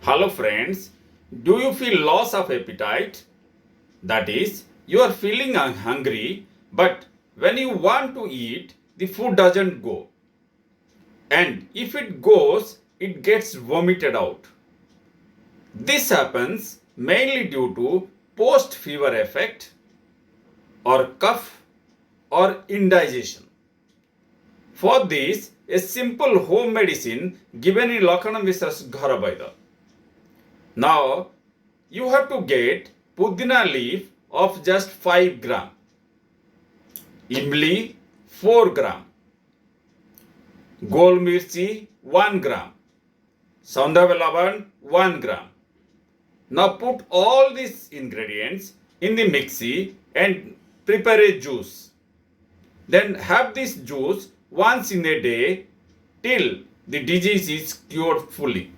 Hello friends, do you feel loss of appetite? That is, you are feeling hungry, but when you want to eat, the food doesn't go. And if it goes, it gets vomited out. This happens mainly due to post fever effect or cough or indigestion. For this, a simple home medicine given in Lakhman Mishra's Ghar Vaidya. Now, you have to get Pudina leaf of just 5 gram, Imili 4 gram, Gol mirchi 1 gram, Laban 1 gram. Now put all these ingredients in the mixie and prepare a juice. Then have this juice once in a day till the disease is cured fully.